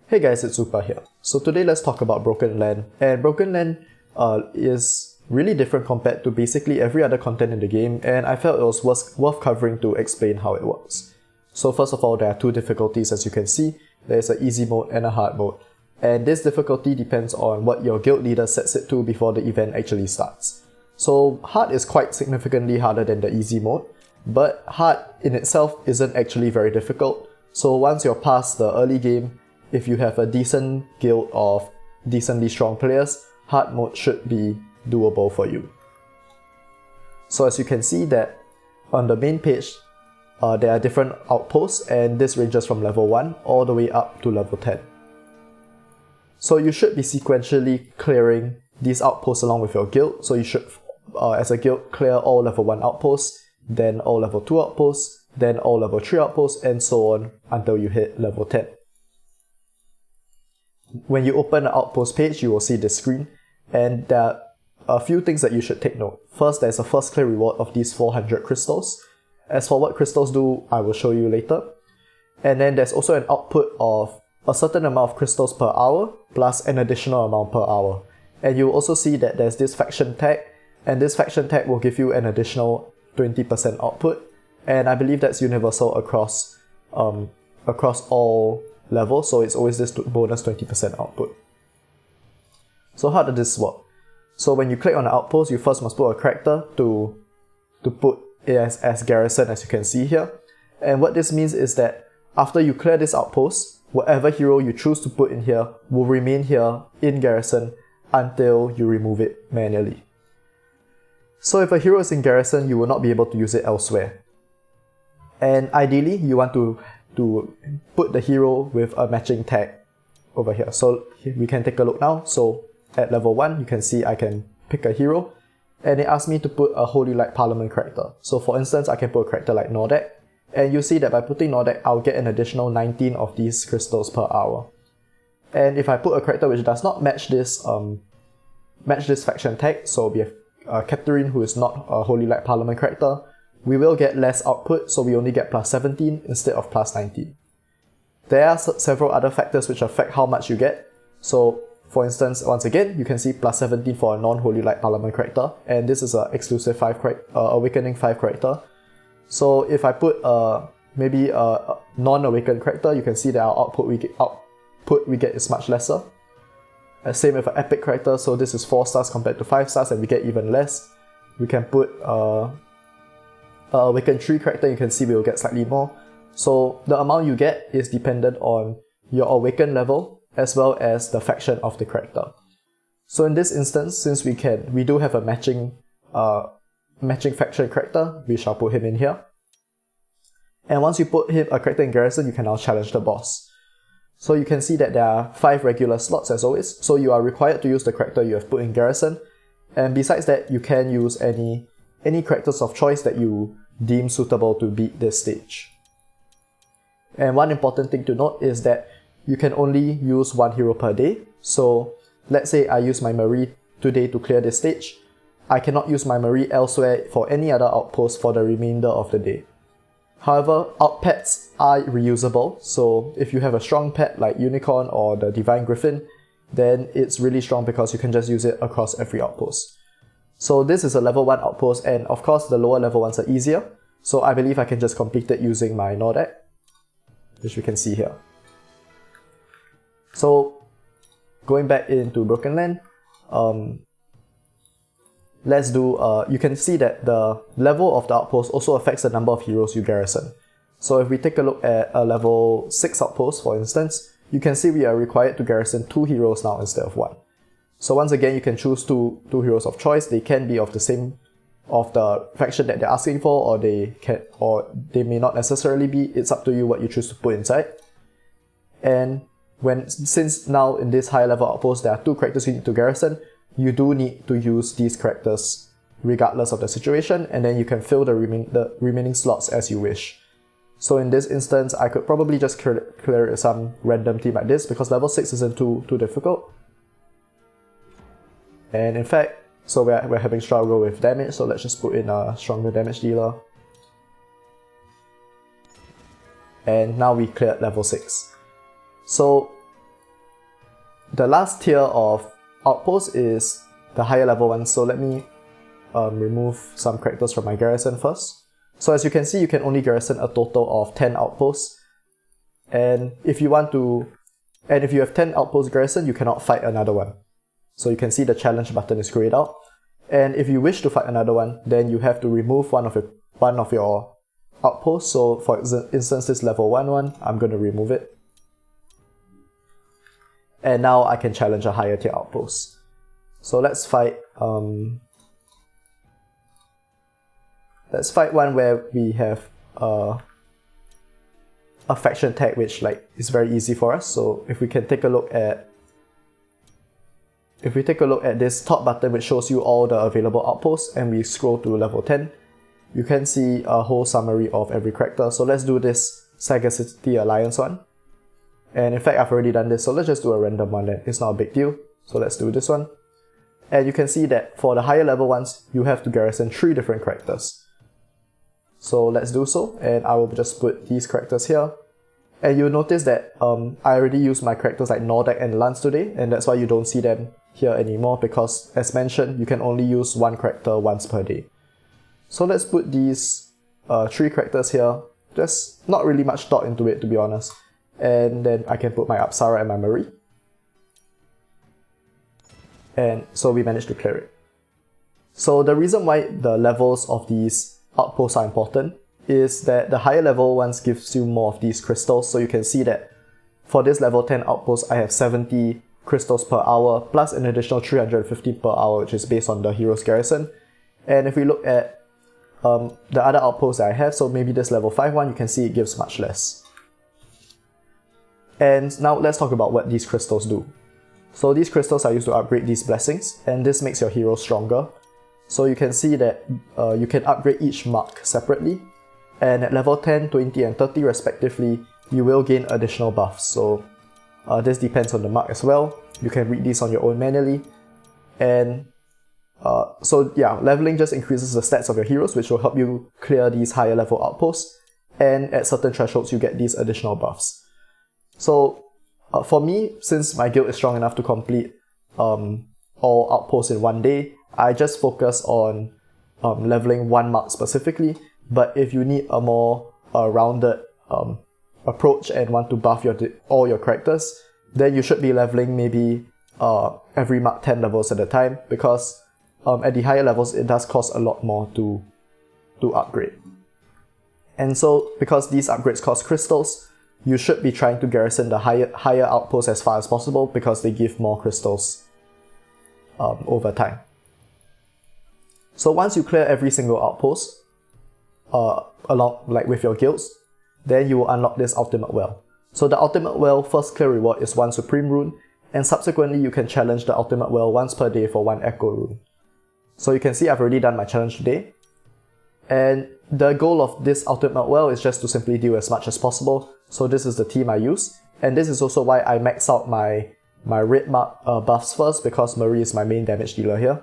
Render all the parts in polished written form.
Hey guys, it's Upa here. So today let's talk about Broken Land. And Broken Land is really different compared to basically every other content in the game, and I felt it was worth covering to explain how it works. So first of all, there are two difficulties as you can see. There's an easy mode and a hard mode. And this difficulty depends on what your guild leader sets it to before the event actually starts. So hard is quite significantly harder than the easy mode, but hard in itself isn't actually very difficult. So once you're past the early game, if you have a decent guild of decently strong players, hard mode should be doable for you. So as you can see that on the main page, there are different outposts, and this ranges from level 1 all the way up to level 10. So you should be sequentially clearing these outposts along with your guild. So you should, as a guild, clear all level 1 outposts, then all level 2 outposts, then all level 3 outposts, and so on until you hit level 10. When you open the outpost page, you will see this screen, and there are a few things that you should take note. First, there's a first clear reward of these 400 crystals. As for what crystals do, I will show you later. And then there's also an output of a certain amount of crystals per hour, plus an additional amount per hour. And you'll also see that there's this faction tag, and this faction tag will give you an additional 20% output. And I believe that's universal across all levels, so it's always this bonus 20% output. So how does this work? So when you click on the outpost, you first must put a character to put it as garrison, as you can see here. And what this means is that after you clear this outpost, whatever hero you choose to put in here will remain here in garrison until you remove it manually. So if a hero is in garrison, you will not be able to use it elsewhere. And ideally, you want to put the hero with a matching tag over here. So we can take a look now. So at level 1, you can see I can pick a hero, and it asks me to put a Holy Light Parliament character. So for instance, I can put a character like Nordek, and you see that by putting Nordek, I'll get an additional 19 of these crystals per hour. And if I put a character which does not match this faction tag, so we have Catherine, who is not a Holy Light Parliament character, we will get less output, so we only get plus 17 instead of plus 19. There are several other factors which affect how much you get. So for instance, once again, you can see plus 17 for a non-Holy Light Parliament character, and this is an exclusive Awakening 5 character. So if I put maybe a non-Awakened character, you can see that our output we get is much lesser. Same with an Epic character, so this is 4 stars compared to 5 stars, and we get even less. We can put Awakened 3 character, you can see we will get slightly more. So the amount you get is dependent on your Awakened level as well as the faction of the character. So in this instance, since we do have a matching faction character, we shall put him in here. And once you put a character in garrison, you can now challenge the boss. So you can see that there are 5 regular slots as always, so you are required to use the character you have put in garrison. And besides that, you can use any characters of choice that you deem suitable to beat this stage. And one important thing to note is that you can only use 1 hero per day. So let's say I use my Marie today to clear this stage. I cannot use my Marie elsewhere for any other outpost for the remainder of the day. However, out pets are reusable, so if you have a strong pet like Unicorn or the Divine Griffin, then it's really strong because you can just use it across every outpost. So this is a level 1 outpost, and of course the lower level ones are easier, so I believe I can just complete it using my Nordek, which we can see here. So going back into Broken Land, you can see that the level of the outpost also affects the number of heroes you garrison. So if we take a look at a level 6 outpost, for instance, you can see we are required to garrison 2 heroes now instead of 1. So once again, you can choose two heroes of choice. They can be of the faction that they're asking for, or they may not necessarily be. It's up to you what you choose to put inside. And since now in this higher level outpost there are 2 characters you need to garrison, you do need to use these characters regardless of the situation, and then you can fill the remaining slots as you wish. So in this instance, I could probably just clear some random team like this because level 6 isn't too difficult. And in fact, so we're having struggle with damage, so let's just put in a stronger damage dealer. And now we cleared level 6. So the last tier of outposts is the higher level one. So let me remove some characters from my garrison first. So as you can see, you can only garrison a total of 10 outposts. And if you have 10 outposts garrison, you cannot fight another one. So you can see the challenge button is grayed out. And if you wish to fight another one, then you have to remove one of your outposts. So for instance, this level 1 one, I'm going to remove it. And now I can challenge a higher tier outpost. So let's fight one where we have a faction tag, which is very easy for us. So if we can take a look at this top button, which shows you all the available outposts, and we scroll to level 10, you can see a whole summary of every character. So let's do this Sagacity Alliance one. And in fact, I've already done this, so let's just do a random one then. It's not a big deal. So let's do this one. And you can see that for the higher level ones, you have to garrison 3 different characters. So let's do so, and I will just put these characters here. And you'll notice that I already used my characters like Nordak and Lance today, and that's why you don't see them here anymore, because as mentioned, you can only use one character once per day. So let's put these 3 characters here. Just not really much thought into it, to be honest. And then I can put my Apsara and my Marie. And so we managed to clear it. So the reason why the levels of these outposts are important is that the higher level ones gives you more of these crystals. So you can see that for this level 10 outpost, I have 70 crystals per hour, plus an additional 350 per hour, which is based on the hero's garrison. And if we look at the other outposts that I have, so maybe this level 5 one, you can see it gives much less. And now let's talk about what these crystals do. So these crystals are used to upgrade these blessings, and this makes your hero stronger. So you can see that you can upgrade each mark separately, and at level 10, 20 and 30 respectively, you will gain additional buffs. So this depends on the mark as well. You can read these on your own manually. And so yeah, leveling just increases the stats of your heroes, which will help you clear these higher level outposts, and at certain thresholds you get these additional buffs. So for me, since my guild is strong enough to complete all outposts in one day, I just focus on leveling one mark specifically. But if you need a more rounded approach and want to buff all your characters, then you should be leveling maybe every mark 10 levels at a time, because at the higher levels it does cost a lot more to upgrade. And so because these upgrades cost crystals, you should be trying to garrison the higher outposts as far as possible, because they give more crystals over time. So once you clear every single outpost with your guilds, then you will unlock this ultimate well. So the ultimate well first clear reward is 1 supreme rune, and subsequently you can challenge the ultimate well once per day for 1 echo rune. So you can see I've already done my challenge today. And the goal of this ultimate well is just to simply deal as much as possible. So this is the team I use, and this is also why I max out my red mark buffs first, because Marie is my main damage dealer here.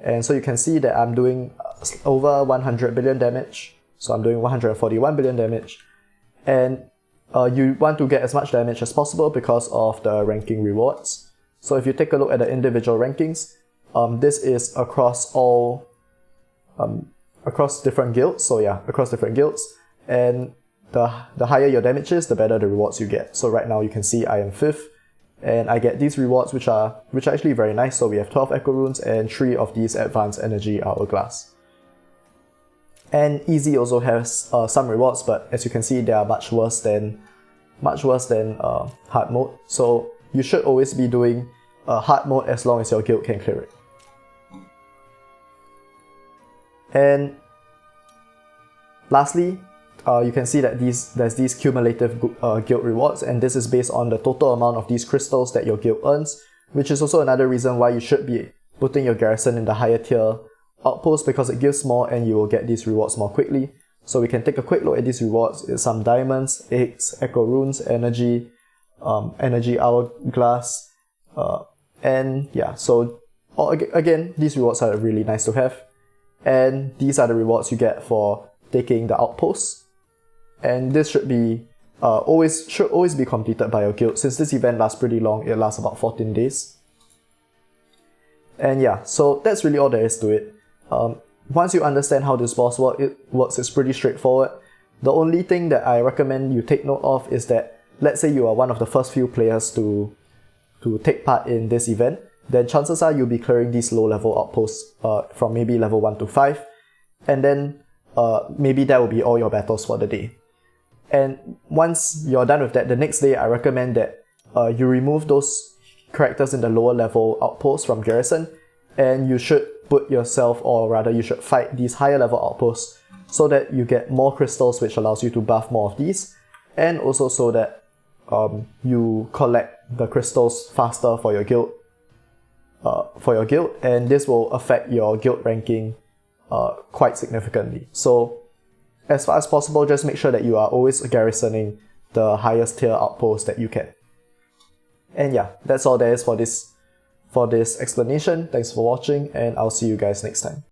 And so you can see that I'm doing over 100 billion damage, so I'm doing 141 billion damage. And you want to get as much damage as possible because of the ranking rewards. So if you take a look at the individual rankings, this is across across different guilds. So yeah, across different guilds, and the higher your damage is, the better the rewards you get. So right now you can see I am 5th, and I get these rewards which are actually very nice. So we have 12 echo runes and 3 of these advanced energy hourglass. And easy also has some rewards, but as you can see, they are much worse than hard mode. So you should always be doing hard mode as long as your guild can clear it. And lastly, you can see that there's these cumulative guild rewards, and this is based on the total amount of these crystals that your guild earns, which is also another reason why you should be putting your garrison in the higher tier outpost, because it gives more and you will get these rewards more quickly. So we can take a quick look at these rewards. It's some diamonds, eggs, echo runes, energy, energy hourglass, and yeah, so again, these rewards are really nice to have. And these are the rewards you get for taking the outposts. And this should be should always be completed by your guild. Since this event lasts pretty long, it lasts about 14 days. And yeah, so that's really all there is to it. Once you understand how this boss works, it's pretty straightforward. The only thing that I recommend you take note of is that, let's say you are one of the first few players to take part in this event, then chances are you'll be clearing these low level outposts from maybe level 1 to 5, and then maybe that will be all your battles for the day. And once you're done with that, the next day I recommend that you remove those characters in the lower level outposts from garrison, and you should put yourself, or rather you should fight these higher level outposts so that you get more crystals, which allows you to buff more of these, and also so that you collect the crystals faster for your guild, and this will affect your guild ranking quite significantly. So as far as possible, just make sure that you are always garrisoning the highest tier outpost that you can. And yeah, that's all there is for this explanation. Thanks for watching, and I'll see you guys next time.